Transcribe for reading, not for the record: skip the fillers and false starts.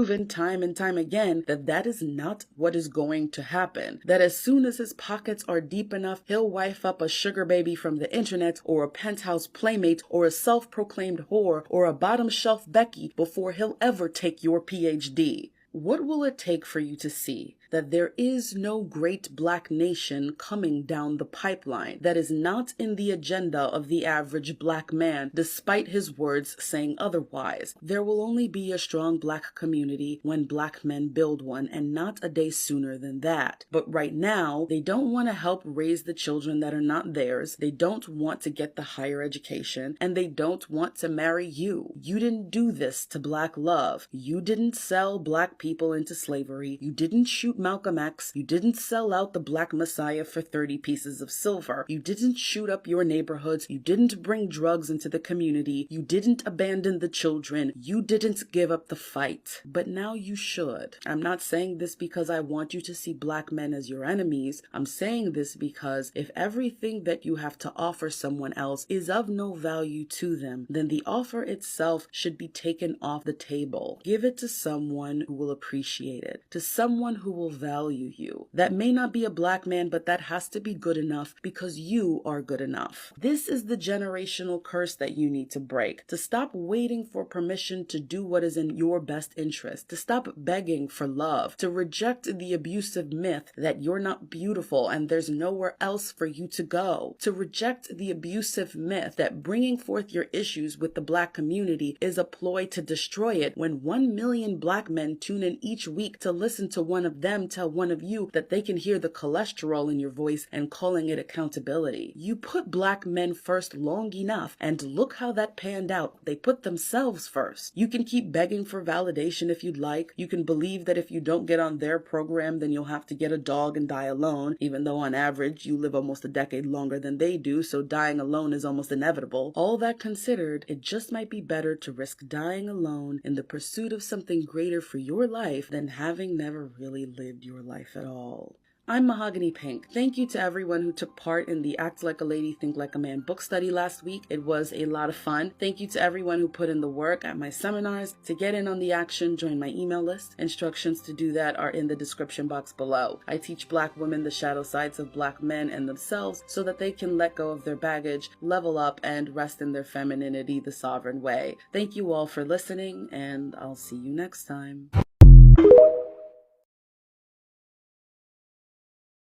proven time and time again that that is not what is going to happen. That as soon as his pockets are deep enough, he'll wife up a sugar baby from the internet or a penthouse playmate or a self-proclaimed whore or a bottom shelf Becky before he'll ever take your PhD. What will it take for you to see that there is no great black nation coming down the pipeline that is not in the agenda of the average black man, despite his words saying otherwise? There will only be a strong black community when black men build one, and not a day sooner than that. But right now, they don't want to help raise the children that are not theirs. They don't want to get the higher education, and they don't want to marry you. You didn't do this to black love. You didn't sell black people into slavery. You didn't shoot Malcolm X. You didn't sell out the Black Messiah for 30 pieces of silver. You didn't shoot up your neighborhoods. You didn't bring drugs into the community. You didn't abandon the children. You didn't give up the fight. But now you should. I'm not saying this because I want you to see black men as your enemies. I'm saying this because if everything that you have to offer someone else is of no value to them, then the offer itself should be taken off the table. Give it to someone who will appreciate it, to someone who will value you. That may not be a black man, but that has to be good enough because you are good enough. This is the generational curse that you need to break, to stop waiting for permission to do what is in your best interest, to stop begging for love, to reject the abusive myth that you're not beautiful and there's nowhere else for you to go, to reject the abusive myth that bringing forth your issues with the black community is a ploy to destroy it when 1 million black men tune in each week to listen to one of them tell one of you that they can hear the cholesterol in your voice and calling it accountability. You put black men first long enough, and look how that panned out. They put themselves first. You can keep begging for validation if you'd like. You can believe that if you don't get on their program, then you'll have to get a dog and die alone, even though on average you live almost a decade longer than they do, so dying alone is almost inevitable. All that considered, it just might be better to risk dying alone in the pursuit of something greater for your life than having never really lived your life at all. I'm Mahogany Pink. Thank you to everyone who took part in the Act Like a Lady, Think Like a Man book study last week. It was a lot of fun. Thank you to everyone who put in the work at my seminars. To get in on the action, join my email list. Instructions to do that are in the description box below. I teach black women the shadow sides of black men and themselves so that they can let go of their baggage, level up, and rest in their femininity the sovereign way. Thank you all for listening, and I'll see you next time.